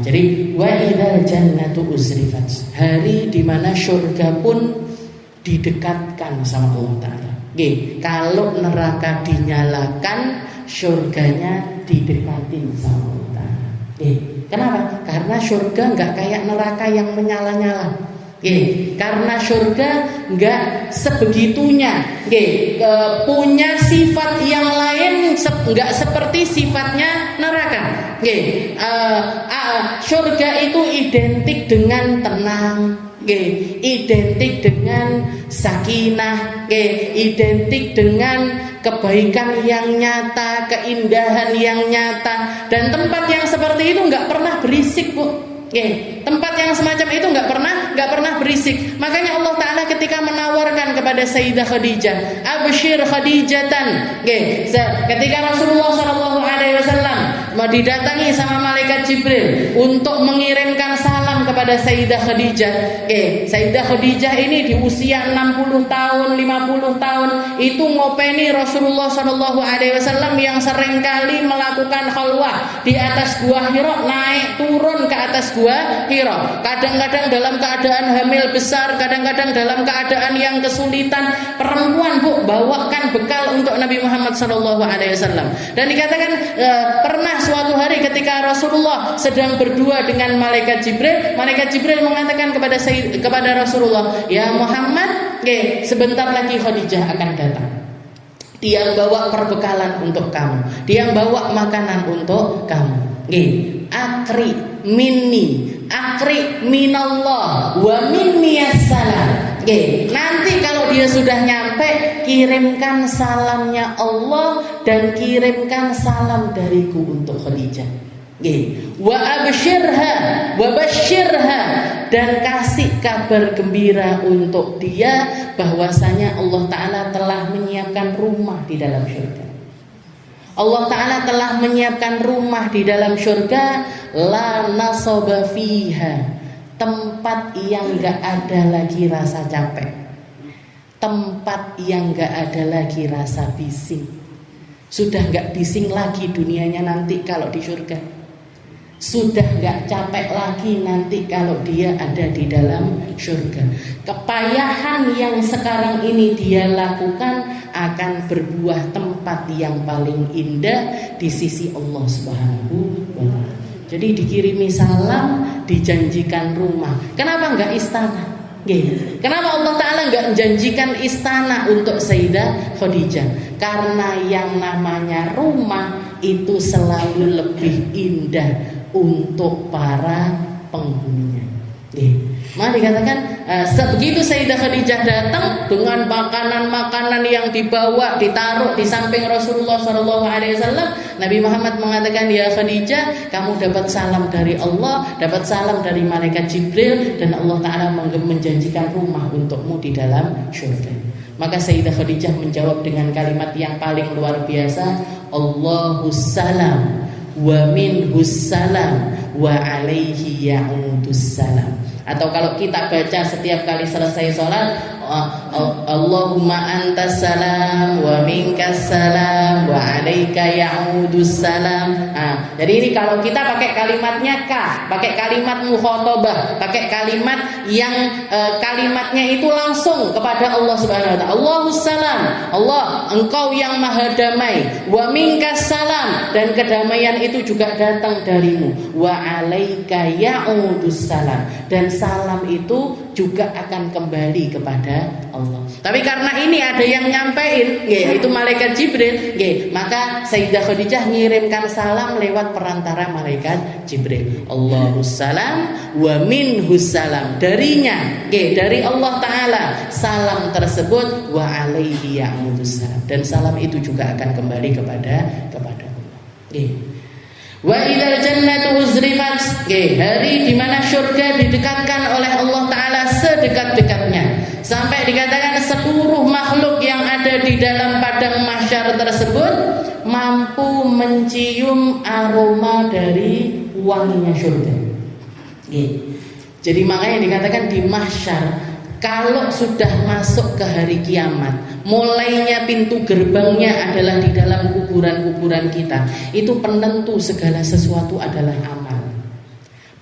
Jadi wa idzal jannatu uzrifat, hari di mana surga pun didekatkan sama Allah Ta'ala. Kalau neraka dinyalakan, surganya didekatin sama Allah Ta'ala. Kenapa? Karena surga nggak kayak neraka yang menyala-nyala. Karena surga nggak sebegitunya. Punya sifat yang lain, nggak seperti sifatnya neraka. Surga itu identik dengan tenang, identik dengan sakinah, identik dengan kebaikan yang nyata, keindahan yang nyata, dan tempat yang seperti itu nggak pernah berisik, Bu. Tempat yang semacam itu nggak pernah berisik. Makanya Allah Ta'ala ketika menawarkan kepada Sayyidah Khadijah, abshir Khadijatan, ketika Rasulullah SAW mau didatangi sama malaikat Jibril untuk mengirimkan salam kepada Sayyidah Khadijah. Sayyidah Khadijah ini di usia 60 tahun, 50 tahun itu ngopeni Rasulullah SAW yang seringkali melakukan khalwah di atas Gua Hira, naik turun ke atas Gua Hira. Kadang-kadang dalam keadaan hamil besar, kadang-kadang dalam keadaan yang kesulitan. Perempuan, Bu, bawakan bekal untuk Nabi Muhammad SAW. Dan dikatakan pernah suatu hari ketika Rasulullah sedang berdua dengan malaikat Jibril mengatakan kepada Rasulullah, ya Muhammad, sebentar lagi Khadijah akan datang. Dia bawa perbekalan untuk kamu, dia bawa makanan untuk kamu. Akri minallah wa minni assalam. Nanti kalau dia sudah nyampe, kirimkan salamnya Allah dan kirimkan salam dariku untuk Khadijah. Wa absyirha wa basyirha, dan kasih kabar gembira untuk dia bahwasanya Allah Ta'ala telah menyiapkan rumah di dalam surga. Allah Ta'ala telah menyiapkan rumah di dalam surga, la nasaba fiha, tempat yang gak ada lagi rasa capek, tempat yang gak ada lagi rasa bising. Sudah gak bising lagi dunianya nanti kalau di surga. Sudah gak capek lagi nanti kalau dia ada di dalam surga. Kepayahan yang sekarang ini dia lakukan akan berbuah tempat yang paling indah di sisi Allah Subhanahu wa ta'ala. Jadi dikirimi salam, dijanjikan rumah. Kenapa enggak istana? Kenapa Allah Ta'ala enggak menjanjikan istana untuk Sayyidah Khadijah? Karena yang namanya rumah itu selalu lebih indah untuk para penghuninya. Maka dikatakan begitu Sayyidah Khadijah datang dengan makanan-makanan yang dibawa, ditaruh di samping Rasulullah SAW, Nabi Muhammad mengatakan, ya Khadijah, kamu dapat salam dari Allah, dapat salam dari malaikat Jibril, dan Allah Ta'ala menjanjikan rumah untukmu di dalam surga. Maka Sayyidah Khadijah menjawab dengan kalimat yang paling luar biasa, Allahus salam wa minhus salam wa alaihi ya'udus salam. Atau kalau kita baca setiap kali selesai sholat, Allahumma antas salam wa minkas salam wa alaika ya'udus salam. Jadi ini kalau kita pakai kalimatnya ka, pakai kalimat mukhatabah, pakai kalimat yang kalimatnya itu langsung kepada Allah Subhanahu wa ta'ala. Allahus salam, Allah engkau yang maha damai, wa minkas salam, dan kedamaian itu juga datang darimu, wa alaika ya'udus salam, dan salam itu juga akan kembali kepada kepada Allah. Tapi karena ini ada yang nyampein, yaitu malaikat Jibril, maka Sayyidah Khadijah ngirimkan salam lewat perantara malaikat Jibril. Allahus salam wa minhus salam. Darinya, dari Allah Ta'ala salam tersebut, wa alaihi ya'udus salam. Dan salam itu juga akan kembali kepada Allah. Wa idzal jannatu uzrifat, hari di mana surga didekatkan oleh Allah Ta'ala sedekat-dekatnya, sampai dikatakan seluruh makhluk yang ada di dalam padang mahsyar tersebut mampu mencium aroma dari wanginya surga. Jadi makanya dikatakan di mahsyar, kalau sudah masuk ke hari kiamat, mulainya pintu gerbangnya adalah di dalam kuburan-kuburan kita. Itu penentu segala sesuatu adalah amal.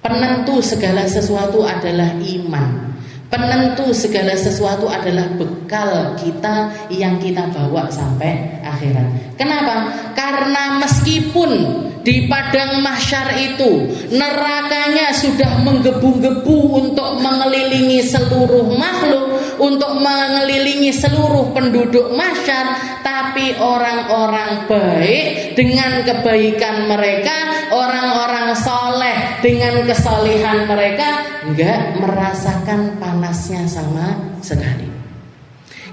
Penentu segala sesuatu adalah iman. Penentu segala sesuatu adalah bekal kita yang kita bawa sampai akhirat. Kenapa? Karena meskipun di padang mahsyar itu nerakanya sudah menggebu-gebu untuk mengelilingi seluruh makhluk, untuk mengelilingi seluruh penduduk mahsyar, tapi orang-orang baik dengan kebaikan mereka, orang-orang soleh dengan kesolihan mereka, enggak merasakan panasnya sama sekali,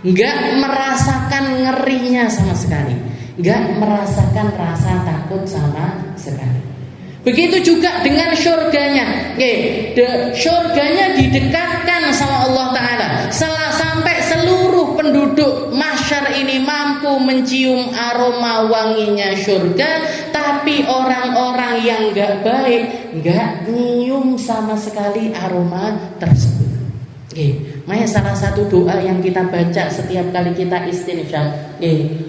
enggak merasakan ngerinya sama sekali, enggak merasakan rasa takut sama sekali. Begitu juga dengan surganya. Surganya didekatkan sama Allah Ta'ala sampai seluruh penduduk mahsyar ini mampu mencium aroma wanginya surga, tapi orang-orang yang gak baik gak nyium sama sekali aroma tersebut. Makanya salah satu doa yang kita baca setiap kali kita istinsya,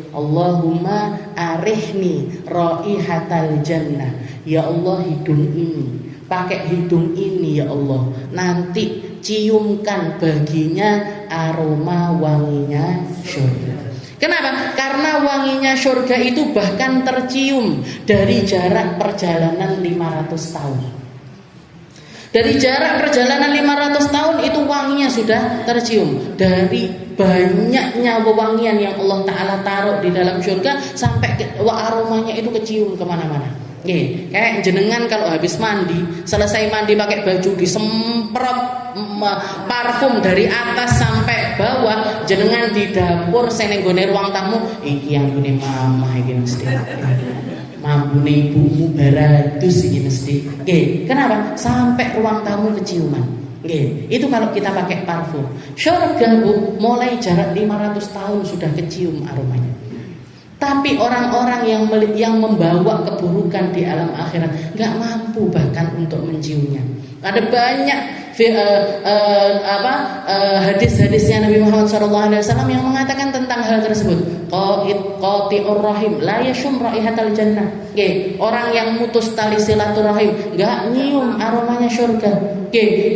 Allahumma arihni raihatal jannah. Ya Allah, hidung ini, pakai hidung ini ya Allah, nanti ciumkan baginya aroma wanginya surga. Kenapa? Karena wanginya surga itu bahkan tercium dari jarak perjalanan 500 tahun. Dari jarak perjalanan 500 tahun itu wanginya sudah tercium. Dari banyaknya wewangian yang Allah Ta'ala taruh di dalam surga, sampai aromanya itu kecium kemana-mana. Kayak jenengan kalau habis mandi, selesai mandi pakai baju disemprot parfum dari atas sampai bawah, jenengan di dapur senenggone ruang tamu, iki yang gune mama iki mesti. Mambune ibumu baratus iki mesti. Kenapa? Sampai ruang tamu keciuman. Itu kalau kita pakai parfum. Surga Bu, mulai jarak 500 tahun sudah kecium aromanya. Tapi orang-orang yang membawa keburukan di alam akhirat nggak mampu bahkan untuk menciumnya. Ada banyak hadis-hadisnya Nabi Muhammad SAW yang mengatakan tentang hal tersebut. Qati'ur rahim la yashum raihatal jannah. Orang yang mutus tali silaturahim nggak nyium aromanya surga.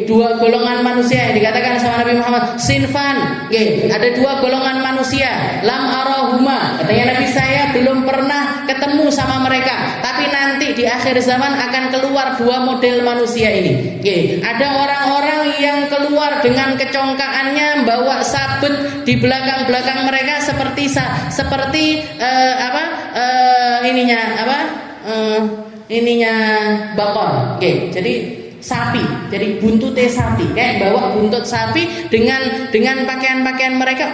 Dua golongan manusia yang dikatakan sama Nabi Muhammad sinfan. Ada dua golongan manusia, lam arahuma. Katanya Nabi, saya belum pernah ketemu sama mereka, tapi nanti di akhir zaman akan keluar dua model manusia ini. Ada orang-orang yang keluar dengan kecongkaannya, bawa sabut di belakang-belakang mereka seperti ininya bakor. Jadi sapi, jadi buntutnya sapi, kayak bawa buntut sapi dengan pakaian-pakaian mereka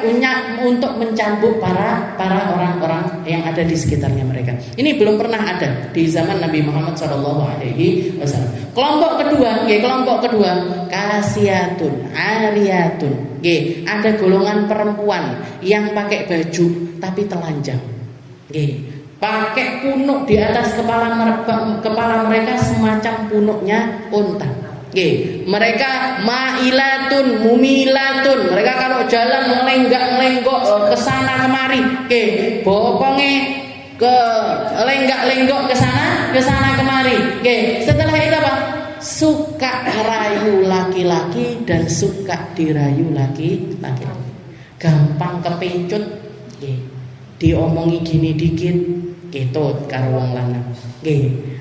untuk mencambuk para orang-orang yang ada di sekitarnya mereka. Ini belum pernah ada di zaman Nabi Muhammad SAW. Kelompok kedua, kasiyatun, ariyatun. Ada golongan perempuan yang pakai baju tapi telanjang. Pakai punuk di atas kepala mereka semacam punuknya unta. Mereka ma'ilatun, mumilatun. Mereka kalau jalan melenggak-lenggok ke sana kemari. Bokongnya ke lenggak-lenggok ke sana kemari. Setelah itu apa? Suka ngerayu laki-laki dan suka dirayu laki-laki. Gampang kepencut. Diomongi gini dikit, ketut karo wong lanang.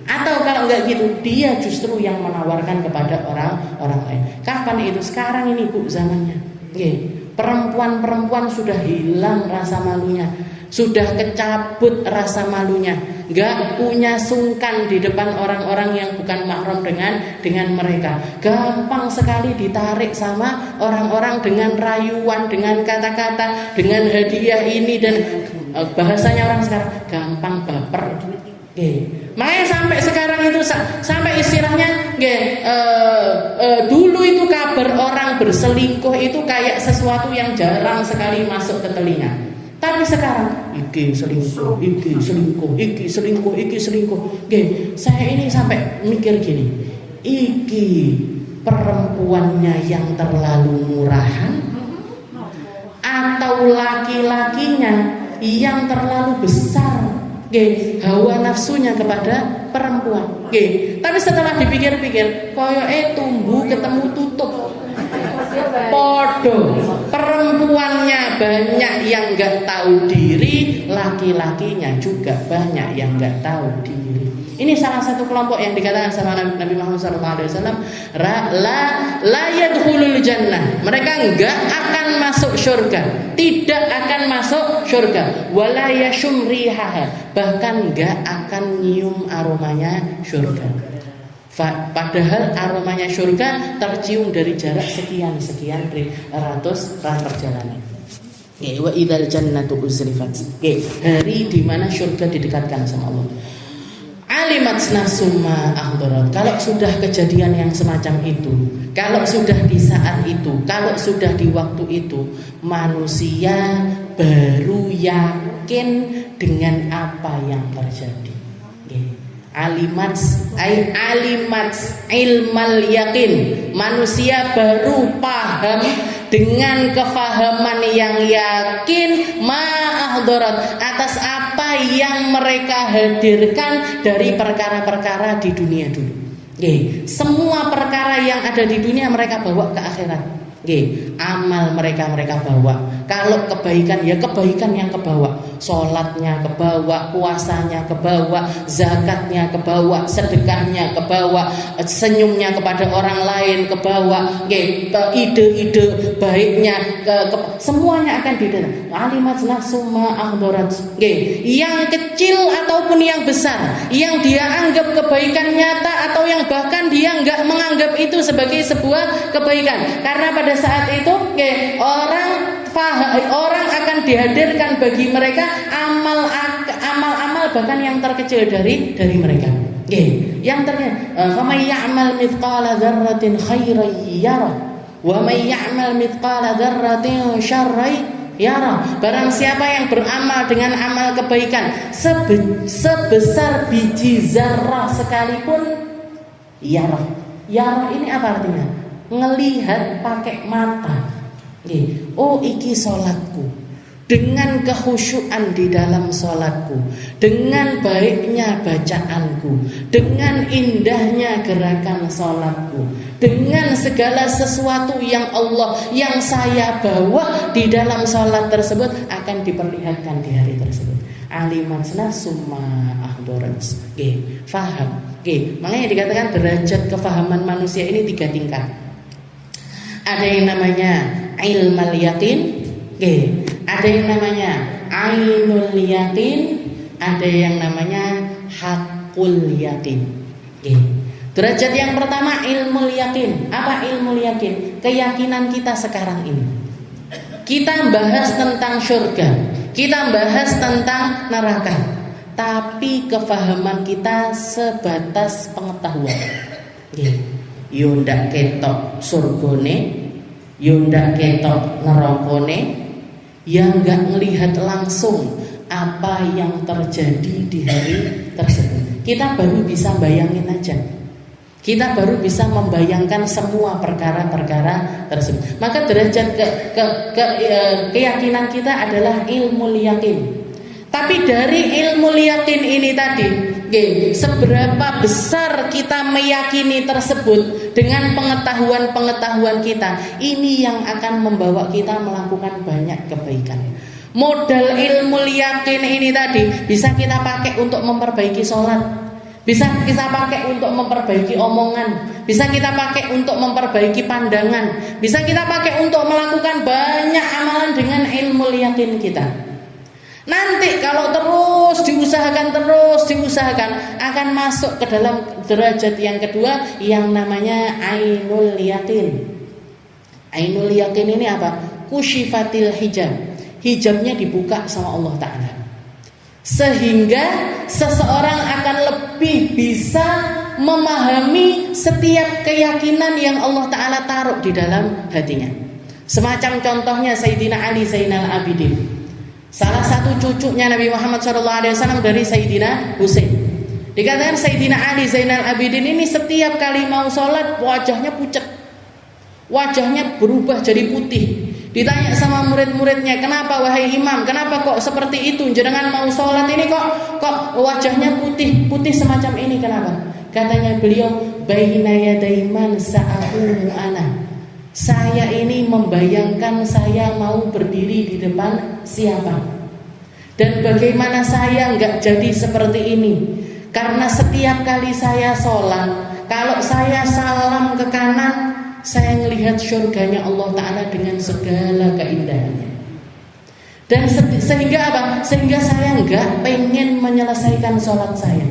Atau kalau enggak gitu, dia justru yang menawarkan kepada orang lain. Kapan itu? Sekarang ini Bu zamannya. Perempuan-perempuan sudah hilang rasa malunya, sudah kecabut rasa malunya, gak punya sungkan di depan orang-orang yang bukan mahram dengan mereka. Gampang sekali ditarik sama orang-orang dengan rayuan, dengan kata-kata, dengan hadiah ini dan bahasanya orang sekarang gampang baper. Makanya sampai sekarang itu sampai istilahnya dulu itu kabar orang berselingkuh itu kayak sesuatu yang jarang sekali masuk ke telinga. Tapi sekarang iki selingkuh, iki selingkuh, iki selingkuh, iki selingkuh. Saya ini sampai mikir gini, iki perempuannya yang terlalu murahan atau laki-lakinya yang terlalu besar hawa nafsunya kepada perempuan. Tapi setelah dipikir-pikir, koyoke tumbuh ketemu tutup. Podo, perempuannya banyak yang gak tahu diri, laki-lakinya juga banyak yang gak tahu diri. Ini salah satu kelompok yang dikatakan sama Nabi Muhammad SAW, la yadkhulul jannah. Mereka enggak akan masuk surga, tidak akan masuk surga. Wala yashum rihaha, bahkan enggak akan nyium aromanya surga. Padahal aromanya surga tercium dari jarak sekian ratus perjalanan. Wa idzal jannatu uzlifat. Hari di mana surga didekatkan sama Allah. Alimat nafsum ma ahdarat. Kalau sudah kejadian yang semacam itu, kalau sudah di saat itu, kalau sudah di waktu itu, manusia baru yakin dengan apa yang terjadi. Alimat ilmal yakin. Manusia baru paham dengan kefahaman yang yakin ma'ahdarat atas apa yang mereka hadirkan dari perkara-perkara di dunia dulu. Semua perkara yang ada di dunia mereka bawa ke akhirat. Amal mereka bawa. Kalau kebaikan ya kebaikan yang kebawa, sholatnya kebawa, puasanya kebawa, zakatnya kebawa, sedekahnya kebawa, senyumnya kepada orang lain kebawa, ide-ide baiknya semuanya akan didengar. Alimat nafsum ma ahdarat. Yang kecil ataupun yang besar, yang dia anggap kebaikan nyata atau yang bahkan dia enggak menganggap itu sebagai sebuah kebaikan, karena pada saat itu orang akan dihadirkan bagi mereka amal-amal bahkan yang terkecil dari mereka. Yang terkecil, "Faman ya'mal mithqala dzarratin khairan yarah wa man ya'mal mithqala dzarratin syarran yarah." Barang siapa yang beramal dengan amal kebaikan sebesar biji zarrah sekalipun, yarah. Yarah ini apa artinya? Ngelihat pakai mata. Oh, iki sholatku, dengan kekhusyuan di dalam sholatku, dengan baiknya bacaanku, dengan indahnya gerakan sholatku, dengan segala sesuatu yang saya bawa di dalam sholat tersebut akan diperlihatkan di hari tersebut. Alimatna summa ahdorat. Faham. Makanya dikatakan derajat kefahaman manusia ini 3 tingkat. Ada yang namanya ilmal yakin, ada yang namanya ainul yakin, ada yang namanya hakul yakin. Derajat yang pertama ilmul yakin. Apa ilmul yakin? Keyakinan kita sekarang ini. Kita bahas tentang surga, kita bahas tentang neraka, tapi kefahaman kita sebatas pengetahuan. Yo ndak ketok surgane, yo ndak ketok nerakane, yang nggak ngelihat langsung apa yang terjadi di hari tersebut. Kita baru bisa bayangin aja. Kita baru bisa membayangkan semua perkara-perkara tersebut. Maka derajat keyakinan kita adalah ilmu yakin. Tapi dari ilmu yakin ini tadi, seberapa besar kita meyakini tersebut dengan pengetahuan-pengetahuan kita, ini yang akan membawa kita melakukan banyak kebaikan. Modal ilmu yakin ini tadi bisa kita pakai untuk memperbaiki sholat, Bisa kita pakai untuk memperbaiki omongan, bisa kita pakai untuk memperbaiki pandangan, bisa kita pakai untuk melakukan banyak amalan dengan ilmu yakin kita. Nanti kalau terus diusahakan akan masuk ke dalam derajat yang kedua yang namanya ainul yakin. Ainul yakin ini apa? Kusyifatil hijab. Hijabnya dibuka sama Allah Ta'ala, sehingga seseorang akan lebih bisa memahami setiap keyakinan yang Allah Ta'ala taruh di dalam hatinya. Semacam contohnya Sayyidina Ali Zainal Abidin, salah satu cucunya Nabi Muhammad SAW dari Sayyidina Husain. Dikatakan Sayyidina Ali Zainal Abidin ini setiap kali mau sholat wajahnya pucat, wajahnya berubah jadi putih. Ditanya sama murid-muridnya, kenapa wahai imam, kenapa kok seperti itu? Jenengan mau sholat ini kok wajahnya putih semacam ini, kenapa? Katanya beliau, baina yadaiman sa'aqumu ana. Saya ini membayangkan saya mau berdiri di depan siapa, dan bagaimana saya nggak jadi seperti ini. Karena setiap kali saya sholat, kalau saya salam ke kanan, saya melihat surganya Allah Ta'ala dengan segala keindahannya. Dan sehingga apa? Sehingga saya nggak pengen menyelesaikan sholat saya.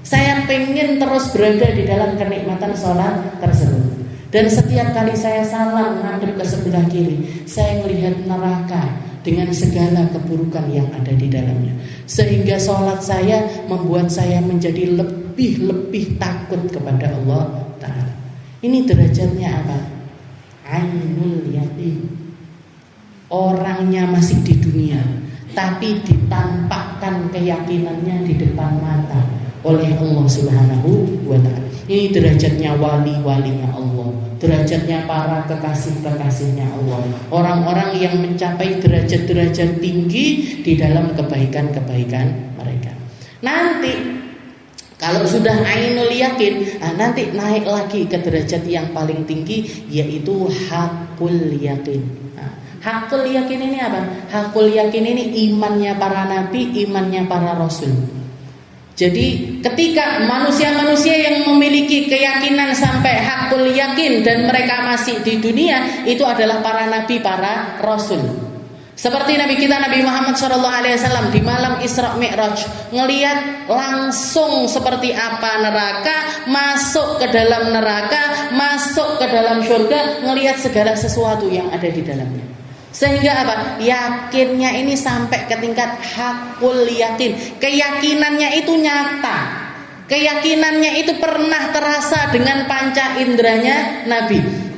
Saya pengen terus berada di dalam kenikmatan sholat tersebut. Dan setiap kali saya salam menghadap ke sebelah kiri, saya melihat neraka dengan segala keburukan yang ada di dalamnya. Sehingga sholat saya membuat saya menjadi lebih takut kepada Allah Ta'ala. Ini derajatnya apa? Ainul yakin. Orangnya masih di dunia, tapi ditampakkan keyakinannya di depan mata oleh Allah Subhanahu wa Ta'ala. Ini derajatnya wali-walinya Allah, derajatnya para kekasih-kekasihnya Allah, orang-orang yang mencapai derajat-derajat tinggi di dalam kebaikan-kebaikan mereka. Nanti kalau sudah ainul yakin, nanti naik lagi ke derajat yang paling tinggi, yaitu hakul yakin. Hakul yakin ini apa? Hakul yakin ini imannya para nabi, imannya para rasul. Jadi ketika manusia-manusia yang memiliki keyakinan sampai hakul yakin dan mereka masih di dunia, itu adalah para nabi, para rasul. Seperti Nabi kita Nabi Muhammad SAW di malam Isra Mi'raj, ngelihat langsung seperti apa neraka, masuk ke dalam neraka, masuk ke dalam surga, ngelihat segala sesuatu yang ada di dalamnya. Sehingga apa? Yakinnya ini sampai ke tingkat hakul yakin. Keyakinannya itu nyata. Keyakinannya itu pernah terasa dengan panca inderanya Nabi.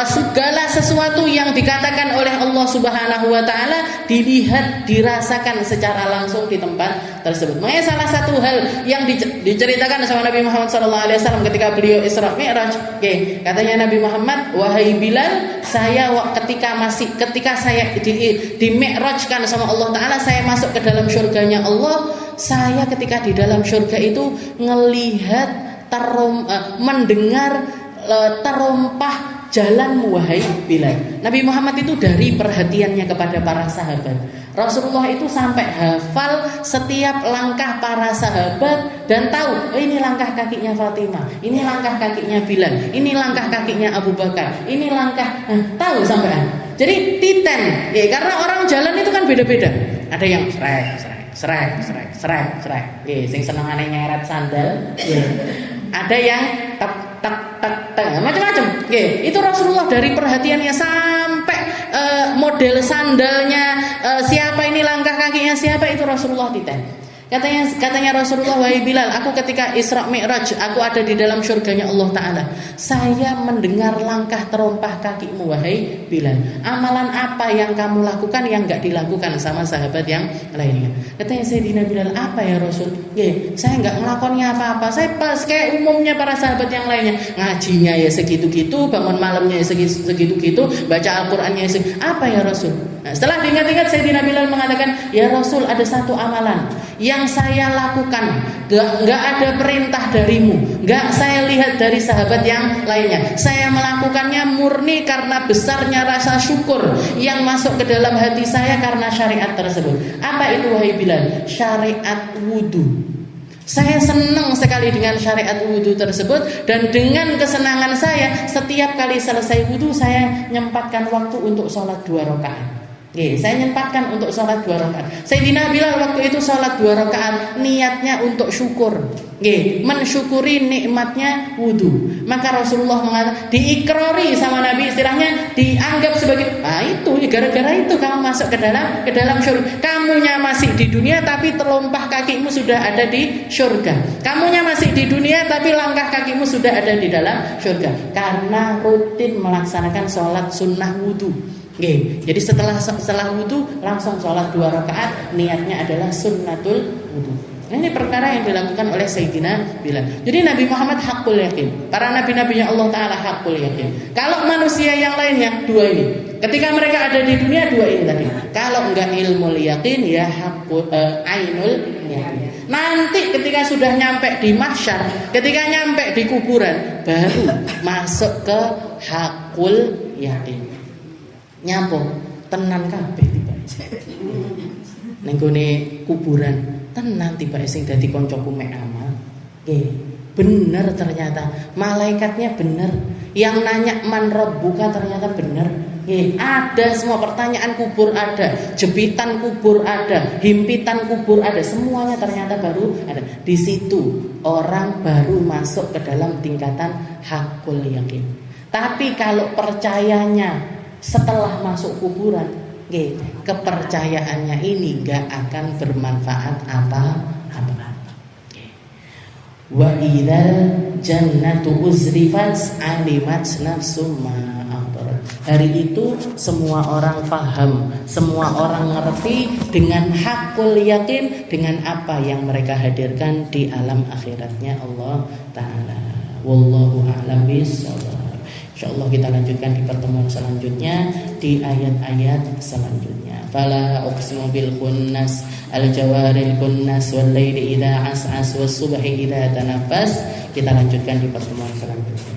Segala sesuatu yang dikatakan oleh Allah Subhanahu wa Ta'ala dilihat, dirasakan secara langsung di tempat tersebut. Makanya salah satu hal yang diceritakan sama Nabi Muhammad SAW ketika beliau Isra Mi'raj, katanya Nabi Muhammad, wahai Bilal, saya ketika saya di Mi'rajkan sama Allah Ta'ala, saya masuk ke dalam surganya Allah. Saya ketika di dalam surga itu ngelihat mendengar terompah jalanmu wahai Bilal. Nabi Muhammad itu dari perhatiannya kepada para sahabat, Rasulullah itu sampai hafal setiap langkah para sahabat dan tahu, ini langkah kakinya Fatimah, ini langkah kakinya Bilal, ini langkah kakinya Abu Bakar, ini langkah, tahu sampai. Jadi titen, karena orang jalan itu kan beda-beda. Ada yang srek, sing senengane nyeret sandal, ada yang tak macam-macam. Itu Rasulullah dari perhatiannya sampai model sandalnya, siapa ini langkah kakinya siapa, itu Rasulullah titen. Katanya Rasulullah, wahai Bilal, aku ketika Isra Mi'raj, aku ada di dalam surganya Allah Ta'ala. Saya mendengar langkah terompah kakimu wahai Bilal. Amalan apa yang kamu lakukan yang gak dilakukan sama sahabat yang lainnya? Katanya Sayyidina Bilal, apa ya Rasul? Saya gak ngelakonnya apa-apa. Saya pas kayak umumnya para sahabat yang lainnya. Ngajinya ya segitu-gitu, bangun malamnya ya segitu-gitu, baca Al-Qurannya ya segitu. Apa ya Rasul? Nah, setelah diingat-ingat, Sayyidina Bilal mengatakan, ya Rasul, ada satu amalan yang saya lakukan, gak ada perintah darimu, gak saya lihat dari sahabat yang lainnya. Saya melakukannya murni karena besarnya rasa syukur yang masuk ke dalam hati saya karena syariat tersebut. Apa itu wahai Bilal? Syariat wudu. Saya senang sekali dengan syariat wudhu tersebut, dan dengan kesenangan saya setiap kali selesai wudhu saya nyempatkan waktu untuk sholat 2 rakaat. Saya nyempatkan untuk sholat 2 rakaat. Sayyidina Bilal waktu itu sholat 2 rakaat, niatnya untuk syukur, mensyukuri nikmatnya wudhu. Maka Rasulullah mengatakan, diikrori sama Nabi, istilahnya dianggap sebagai, itu gara-gara itu kamu masuk ke dalam syurga. Kamunya masih di dunia tapi telompah kakimu sudah ada di syurga. Kamunya masih di dunia tapi langkah kakimu sudah ada di dalam syurga, karena rutin melaksanakan sholat sunnah wudhu. Jadi setelah wudhu langsung sholat 2 rakaat, niatnya adalah sunnatul wudhu. Ini perkara yang dilakukan oleh Sayyidina Bilal. Jadi Nabi Muhammad hakul yakin, para nabi-nabinya Allah Ta'ala hakul yakin. Kalau manusia yang lainnya 2 ini, ketika mereka ada di dunia 2 ini tadi. Kalau enggak ilmu yakin, ya hakul ainul yakin. Nanti ketika sudah nyampe di mahsyar, ketika nyampe di kuburan, baru masuk ke hakul yakin. Nyapo tenan kabeh tiba. Ning gone kuburan tenan tiba sing dadi kancaku mek amal. Bener ternyata malaikatnya bener. Yang nanya man rabbuka ternyata bener. Ada semua pertanyaan kubur ada, jepitan kubur ada, himpitan kubur ada, semuanya ternyata baru ada. Di situ orang baru masuk ke dalam tingkatan hakul yakin. Tapi kalau percayanya setelah masuk kuburan, kepercayaannya ini gak akan bermanfaat apa-apa. Wa idzal jannatu uzrifat alimat nafsum ma ahdarat. Hari itu semua orang paham, semua orang ngerti dengan hakul yakin, dengan apa yang mereka hadirkan di alam akhiratnya Allah Ta'ala. Wallahu a'lam bishawab. InsyaAllah kita lanjutkan di pertemuan selanjutnya, di ayat-ayat selanjutnya. Fala uqsimu bil khunnas al-jawaril khunnas wal laili idza as'as was subhi idza tanaffas. Kita lanjutkan di pertemuan selanjutnya.